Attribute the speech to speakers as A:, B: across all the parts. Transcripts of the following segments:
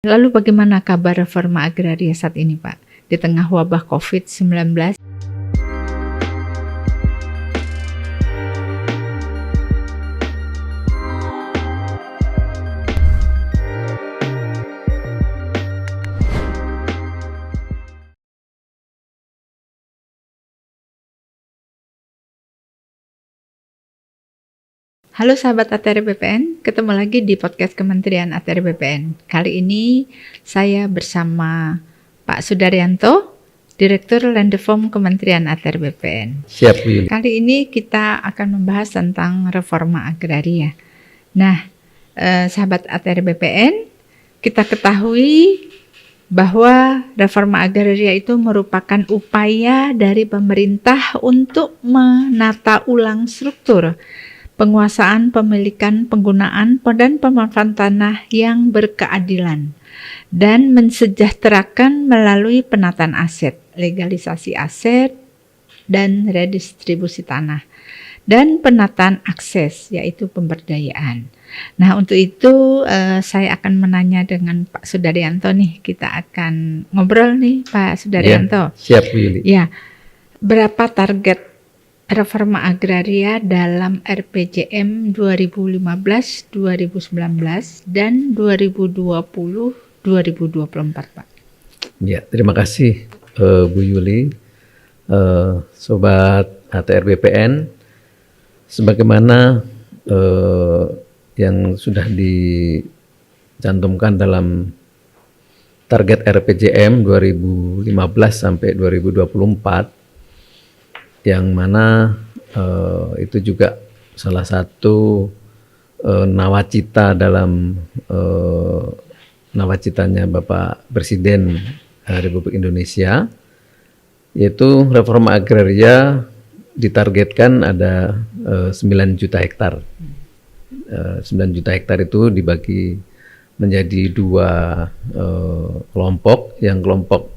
A: Lalu bagaimana kabar reforma agraria saat ini, Pak? Di tengah wabah COVID-19? Halo sahabat ATR BPN, ketemu lagi di podcast Kementerian ATR BPN. Kali ini saya bersama Pak Sudaryanto, Direktur Landeform Kementerian ATR BPN.
B: Siap, Bu Yuli.
A: Kali ini kita akan membahas tentang reforma agraria. Nah, sahabat ATR BPN, kita ketahui bahwa reforma agraria itu merupakan upaya dari pemerintah untuk menata ulang struktur penguasaan, pemilikan, penggunaan, dan pemanfaatan tanah yang berkeadilan dan mensejahterakan melalui penataan aset, legalisasi aset, dan redistribusi tanah, dan penataan akses, yaitu pemberdayaan. Nah, untuk itu saya akan menanya dengan Pak Sudaryanto nih, kita akan ngobrol nih Pak Sudaryanto.
B: Ya, siap, Bu Yuli.
A: Ya, berapa target reforma agraria dalam RPJM 2015-2019 dan 2020-2024, Pak?
B: Ya, terima kasih Bu Yuli. Sobat ATR BPN, sebagaimana yang sudah dicantumkan dalam target RPJM 2015 sampai 2024, yang mana itu juga salah satu nawacita dalam nawacitanya Bapak Presiden Republik Indonesia, yaitu reforma agraria ditargetkan ada 9 juta hektar. 9 juta hektar itu dibagi menjadi dua kelompok. Yang kelompok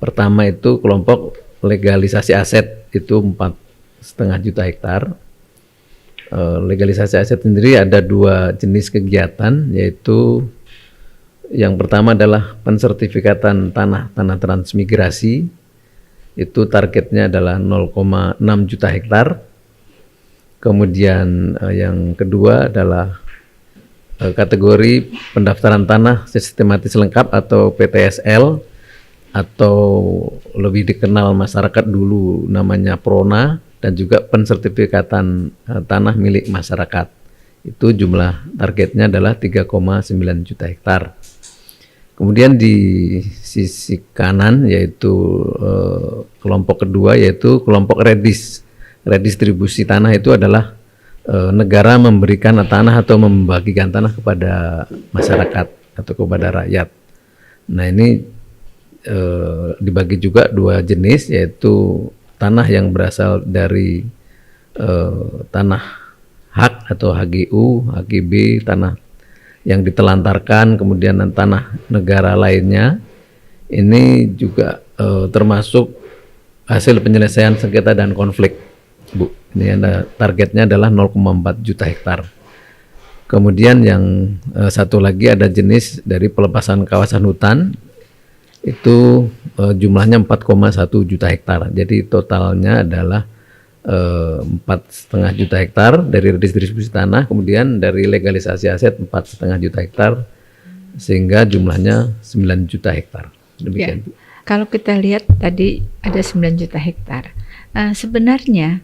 B: pertama itu kelompok legalisasi aset, itu 4,5 juta hektar. Legalisasi aset sendiri ada dua jenis kegiatan, yaitu yang pertama adalah pensertifikatan tanah transmigrasi, itu targetnya adalah 0,6 juta hektar. Kemudian yang kedua adalah kategori pendaftaran tanah sistematis lengkap atau PTSL, atau lebih dikenal masyarakat dulu namanya PRONA, dan juga pensertifikatan tanah milik masyarakat. Itu jumlah targetnya adalah 3,9 juta hektar. Kemudian di sisi kanan yaitu kelompok kedua, yaitu kelompok redistribusi tanah. Itu adalah negara memberikan tanah atau membagikan tanah kepada masyarakat atau kepada rakyat. Nah, ini dibagi juga dua jenis, yaitu tanah yang berasal dari tanah hak atau HGU, HGB, tanah yang ditelantarkan, kemudian tanah negara lainnya. Ini juga termasuk hasil penyelesaian sengketa dan konflik, Bu. Ini ada targetnya adalah 0,4 juta hektar. Kemudian yang satu lagi ada jenis dari pelepasan kawasan hutan, itu jumlahnya 4,1 juta hektar. Jadi totalnya adalah 4,5 juta hektar dari redistribusi tanah, kemudian dari legalisasi aset 4,5 juta hektar, sehingga jumlahnya 9 juta hektar. Demikian.
A: Ya, kalau kita lihat tadi ada 9 juta hektar. Sebenarnya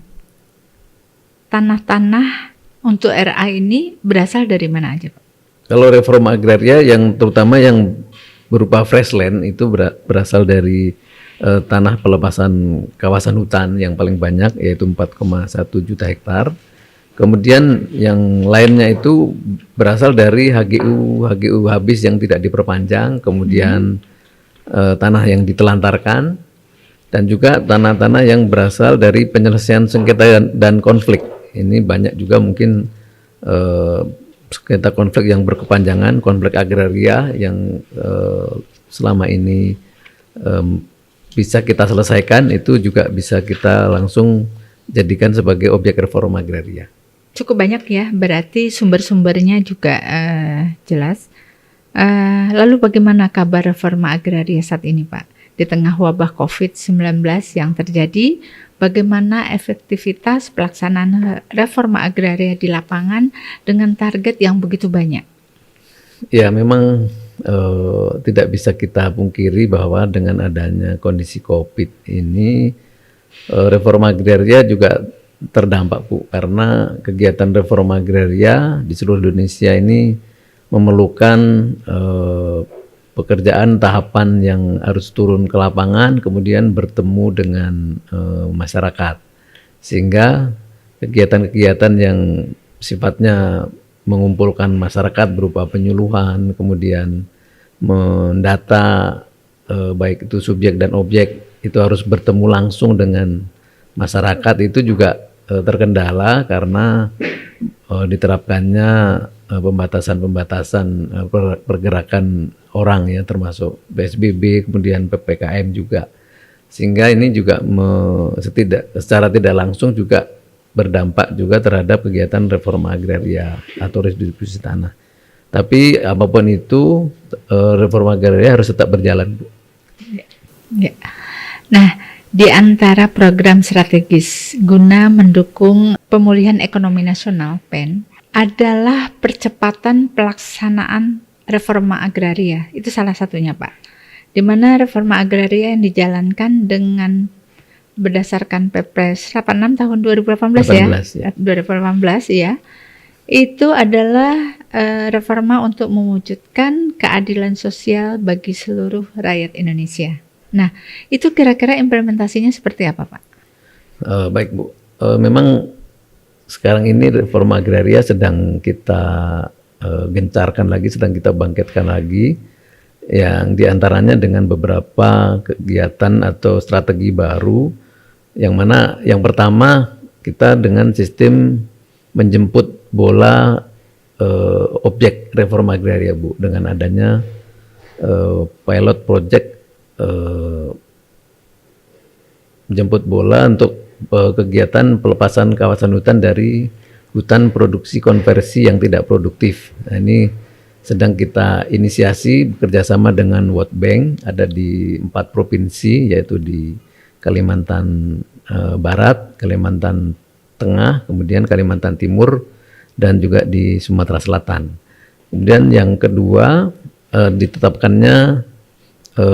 A: tanah-tanah untuk RA ini berasal dari mana aja, Pak?
B: Kalau reforma agraria yang terutama yang berupa fresh land itu berasal dari tanah pelepasan kawasan hutan yang paling banyak, yaitu 4,1 juta hektar. Kemudian yang lainnya itu berasal dari HGU habis yang tidak diperpanjang, kemudian tanah yang ditelantarkan, dan juga tanah-tanah yang berasal dari penyelesaian sengketa dan konflik. Ini banyak juga mungkin sengketa konflik yang berkepanjangan, konflik agraria yang selama ini bisa kita selesaikan, itu juga bisa kita langsung jadikan sebagai objek reforma agraria.
A: Cukup banyak ya, berarti sumber-sumbernya juga jelas. Lalu bagaimana kabar reforma agraria saat ini, Pak? Di tengah wabah COVID-19 yang terjadi, bagaimana efektivitas pelaksanaan reforma agraria di lapangan dengan target yang begitu banyak?
B: Ya, memang tidak bisa kita pungkiri bahwa dengan adanya kondisi COVID ini reforma agraria juga terdampak, Bu, karena kegiatan reforma agraria di seluruh Indonesia ini memerlukan pekerjaan tahapan yang harus turun ke lapangan, kemudian bertemu dengan masyarakat, sehingga kegiatan-kegiatan yang sifatnya mengumpulkan masyarakat berupa penyuluhan, kemudian mendata baik itu subjek dan objek, itu harus bertemu langsung dengan masyarakat, itu juga terkendala karena diterapkannya pembatasan-pembatasan pergerakan orang ya, termasuk PSBB, kemudian PPKM juga, sehingga ini juga secara tidak langsung juga berdampak juga terhadap kegiatan reforma agraria atau redistribusi tanah. Tapi apapun itu, reforma agraria harus tetap berjalan, Bu.
A: Ya. Nah, di antara program strategis guna mendukung pemulihan ekonomi nasional PEN adalah percepatan pelaksanaan reforma agraria. Itu salah satunya, Pak. Di mana reforma agraria yang dijalankan dengan berdasarkan Perpres 86 tahun 2018 ya. 2018 ya. Itu adalah reforma untuk mewujudkan keadilan sosial bagi seluruh rakyat Indonesia. Nah, itu kira-kira implementasinya seperti apa, Pak?
B: Baik, Bu. Memang sekarang ini reforma agraria sedang kita gencarkan lagi, sedang kita bangkitkan lagi, yang diantaranya dengan beberapa kegiatan atau strategi baru, yang mana yang pertama kita dengan sistem menjemput bola objek reforma agraria, Bu, dengan adanya pilot project menjemput bola untuk kegiatan pelepasan kawasan hutan dari hutan produksi konversi yang tidak produktif. Nah, ini sedang kita inisiasi bekerjasama dengan World Bank, ada di 4 provinsi, yaitu di Kalimantan Barat, Kalimantan Tengah, kemudian Kalimantan Timur, dan juga di Sumatera Selatan. Kemudian yang kedua, ditetapkannya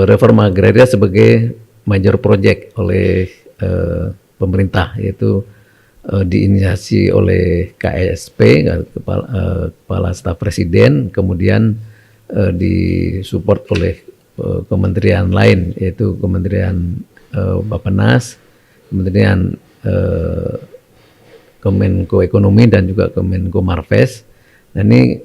B: reforma agraria sebagai major project oleh pemerintah, yaitu diinisiasi oleh KSP, Kepala Staf Presiden, kemudian disupport oleh kementerian lain, yaitu Kementerian Bappenas, Kementerian Kemenko Ekonomi, dan juga Kemenko Marves. Nah, ini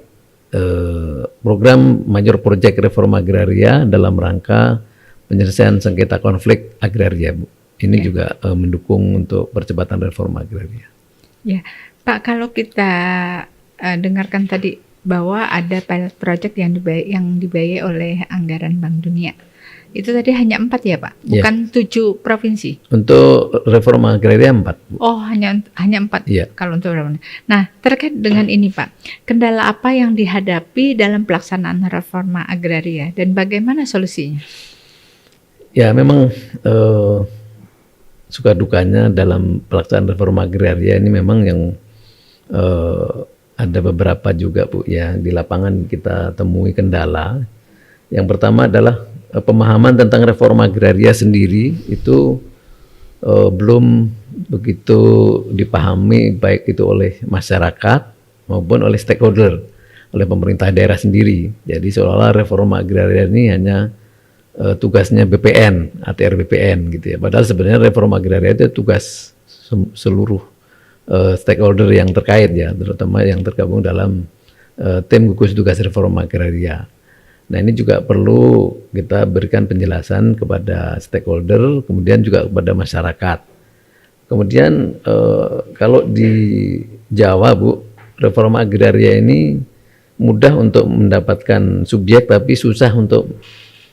B: program major project reforma agraria dalam rangka penyelesaian sengketa konflik agraria, Bu. Ini juga mendukung untuk percepatan reforma agraria.
A: Ya, Pak, kalau kita dengarkan tadi bahwa ada pilot project yang dibiayai oleh anggaran Bank Dunia. Itu tadi hanya 4 ya, Pak? Bukan 7 provinsi?
B: Untuk reforma agraria 4, Bu.
A: Oh, hanya 4
B: ya.
A: Kalau untuk reforma. Nah, terkait dengan ini, Pak, kendala apa yang dihadapi dalam pelaksanaan reforma agraria dan bagaimana solusinya?
B: Ya, memang suka dukanya dalam pelaksanaan reforma agraria ini memang yang ada beberapa juga, Bu, ya, di lapangan kita temui kendala. Yang pertama adalah pemahaman tentang reforma agraria sendiri itu belum begitu dipahami, baik itu oleh masyarakat maupun oleh stakeholder, oleh pemerintah daerah sendiri. Jadi seolah-olah reforma agraria ini hanya tugasnya BPN, ATR BPN gitu ya. Padahal sebenarnya reforma agraria itu tugas seluruh stakeholder yang terkait ya, terutama yang tergabung dalam tim gugus tugas reforma agraria. Nah, ini juga perlu kita berikan penjelasan kepada stakeholder, kemudian juga kepada masyarakat. Kemudian kalau di Jawa, Bu, reforma agraria ini mudah untuk mendapatkan subjek tapi susah untuk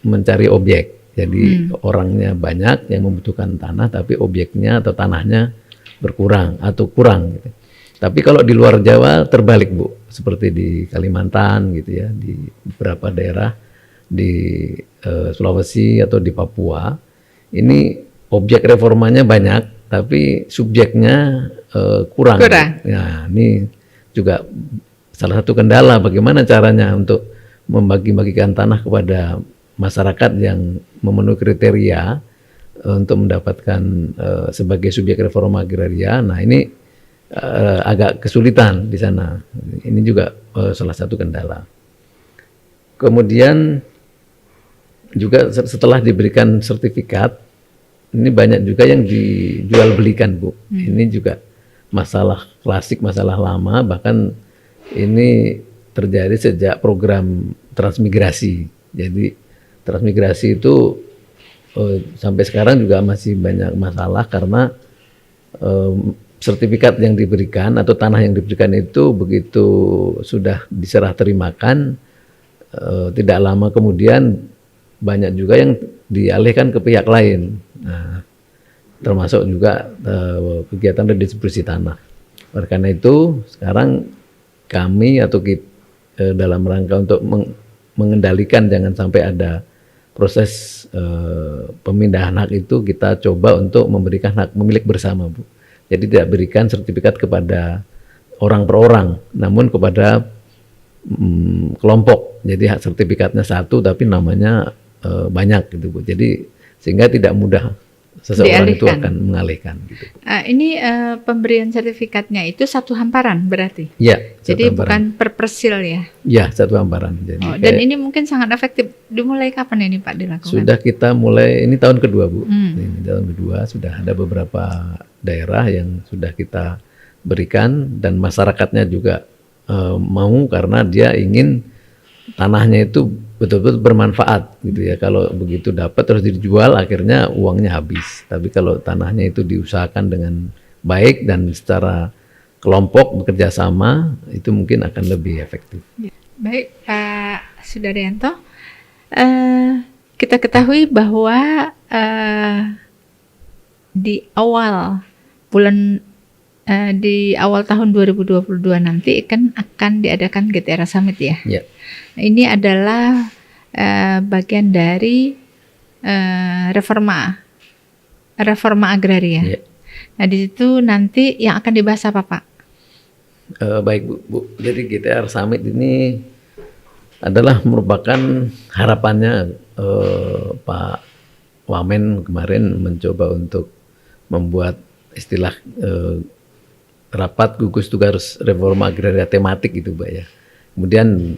B: mencari objek. Jadi orangnya banyak yang membutuhkan tanah tapi objeknya atau tanahnya berkurang atau kurang gitu. Tapi kalau di luar Jawa terbalik Bu, seperti di Kalimantan gitu ya, di beberapa daerah di Sulawesi atau di Papua, ini objek reformanya banyak, tapi subjeknya kurang. Nah, ini juga salah satu kendala bagaimana caranya untuk membagi-bagikan tanah kepada masyarakat yang memenuhi kriteria untuk mendapatkan sebagai subjek reforma agraria. Nah, ini agak kesulitan di sana. Ini juga salah satu kendala. Kemudian juga setelah diberikan sertifikat, ini banyak juga yang dijual belikan Bu. Ini juga masalah klasik, masalah lama, bahkan ini terjadi sejak program transmigrasi. Jadi transmigrasi itu sampai sekarang juga masih banyak masalah karena sertifikat yang diberikan atau tanah yang diberikan itu begitu sudah diserah terimakan, tidak lama kemudian banyak juga yang dialihkan ke pihak lain. Nah, termasuk juga kegiatan redistribusi tanah. Oleh karena itu sekarang kami atau kita, dalam rangka untuk mengendalikan jangan sampai ada proses pemindahan hak itu, kita coba untuk memberikan hak pemilik bersama Bu. Jadi tidak berikan sertifikat kepada orang per orang, namun kepada kelompok. Jadi hak sertifikatnya satu tapi namanya banyak gitu Bu. Jadi sehingga tidak mudah seseorang itu akan mengalihkan gitu.
A: Ini pemberian sertifikatnya itu satu hamparan berarti?
B: Iya.
A: Jadi bukan per persil ya?
B: Iya, satu hamparan. Jadi
A: dan ini mungkin sangat efektif. Dimulai kapan ini Pak dilakukan?
B: Sudah kita mulai, ini tahun kedua Bu. Ini tahun kedua sudah ada beberapa daerah yang sudah kita berikan dan masyarakatnya juga mau karena dia ingin tanahnya itu betul-betul bermanfaat gitu ya. Kalau begitu dapat terus dijual akhirnya uangnya habis. Tapi kalau tanahnya itu diusahakan dengan baik dan secara kelompok bekerja sama, itu mungkin akan lebih efektif.
A: Baik Pak Sudaryanto, kita ketahui bahwa di awal tahun 2022 nanti akan diadakan GTRA Summit ya.
B: Yeah.
A: Ini adalah bagian dari reforma agraria. Yeah. Nah di situ nanti yang akan dibahas apa Pak?
B: Baik Bu. Jadi GTRA Summit ini adalah merupakan harapannya Pak Wamen kemarin mencoba untuk membuat istilah rapat gugus tugas reforma agraria tematik itu Mbak ya. Kemudian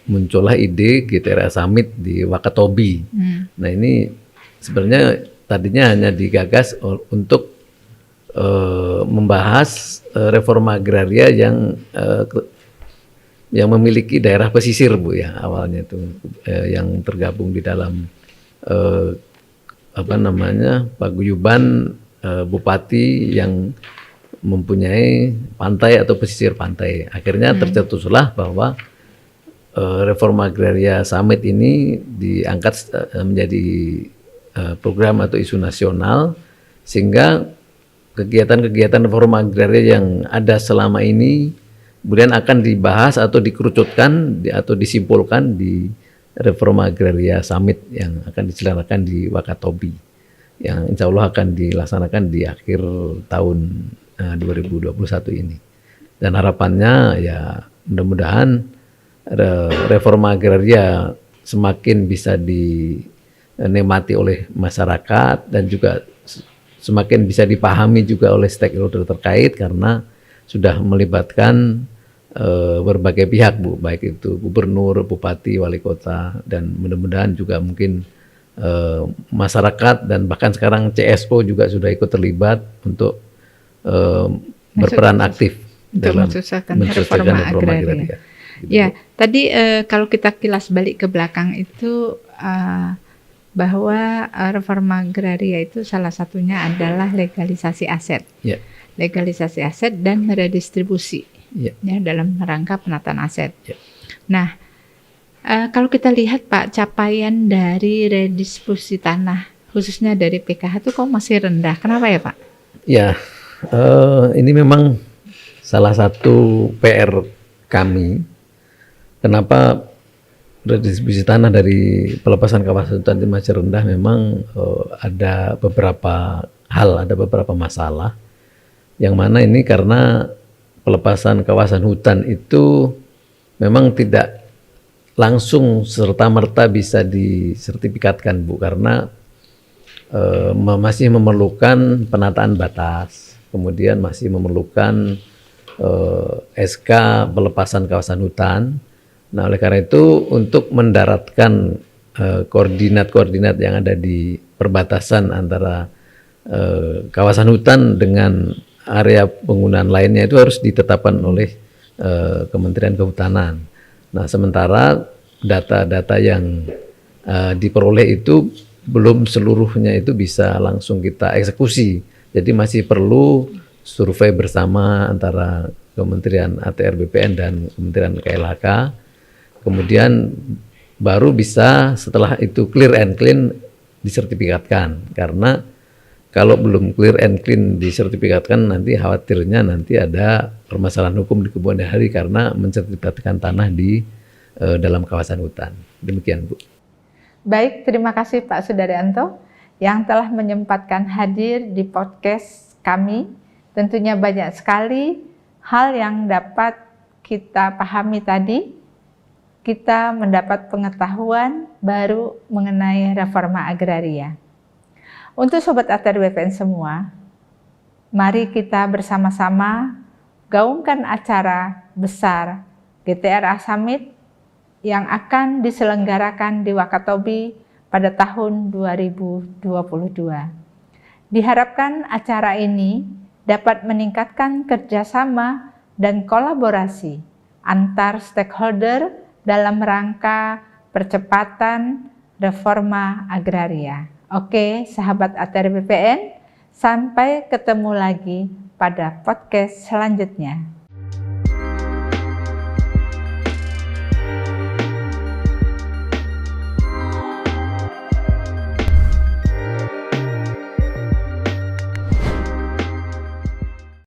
B: muncullah ide GTRA Summit di Wakatobi. Nah ini sebenarnya tadinya hanya digagas untuk membahas reforma agraria yang memiliki daerah pesisir Bu ya, awalnya itu yang tergabung di dalam paguyuban bupati yang mempunyai pantai atau pesisir pantai. Akhirnya tercetuslah bahwa reforma agraria Summit ini diangkat menjadi program atau isu nasional, sehingga kegiatan-kegiatan reforma agraria yang ada selama ini kemudian akan dibahas atau dikerucutkan atau disimpulkan di reforma agraria Summit yang akan diselenggarakan di Wakatobi, yang insya Allah akan dilaksanakan di akhir tahun 2021 ini. Dan harapannya ya mudah-mudahan reforma agraria semakin bisa dinikmati oleh masyarakat dan juga semakin bisa dipahami juga oleh stakeholder terkait, karena sudah melibatkan berbagai pihak Bu, baik itu gubernur, bupati, wali kota, dan mudah-mudahan juga mungkin masyarakat dan bahkan sekarang CSO juga sudah ikut terlibat untuk berperan aktif dalam
A: reforma agraria. Gitu. Ya, tadi kalau kita kilas balik ke belakang itu bahwa reforma agraria itu salah satunya adalah legalisasi aset, legalisasi aset dan redistribusi, ya dalam rangka penataan aset. Nah, kalau kita lihat Pak, capaian dari redistribusi tanah khususnya dari PKH itu kok masih rendah? Kenapa ya Pak?
B: Ya, ini memang salah satu PR kami, kenapa redistribusi tanah dari pelepasan kawasan hutan itu masih rendah, memang ada beberapa hal, ada beberapa masalah. Yang mana ini karena pelepasan kawasan hutan itu memang tidak langsung serta-merta bisa disertifikatkan, Bu, karena masih memerlukan penataan batas, kemudian masih memerlukan SK pelepasan kawasan hutan. Nah, oleh karena itu untuk mendaratkan koordinat-koordinat yang ada di perbatasan antara kawasan hutan dengan area penggunaan lainnya itu harus ditetapkan oleh Kementerian Kehutanan. Nah, sementara data-data yang diperoleh itu belum seluruhnya itu bisa langsung kita eksekusi. Jadi masih perlu survei bersama antara Kementerian ATR BPN dan Kementerian KLHK. Kemudian baru bisa setelah itu clear and clean disertifikatkan. Karena kalau belum clear and clean disertifikatkan, nanti khawatirnya nanti ada permasalahan hukum di kemudian hari karena mensertifikatkan tanah di dalam kawasan hutan. Demikian, Bu.
A: Baik, terima kasih Pak Sudaryanto yang telah menyempatkan hadir di podcast kami. Tentunya banyak sekali hal yang dapat kita pahami tadi. Kita mendapat pengetahuan baru mengenai reforma agraria. Untuk Sobat ATR BPN semua, mari kita bersama-sama gaungkan acara besar GTRA Summit yang akan diselenggarakan di Wakatobi pada tahun 2022. Diharapkan acara ini dapat meningkatkan kerjasama dan kolaborasi antar stakeholder dalam rangka percepatan reforma agraria. Oke, sahabat ATR BPN, sampai ketemu lagi pada podcast selanjutnya.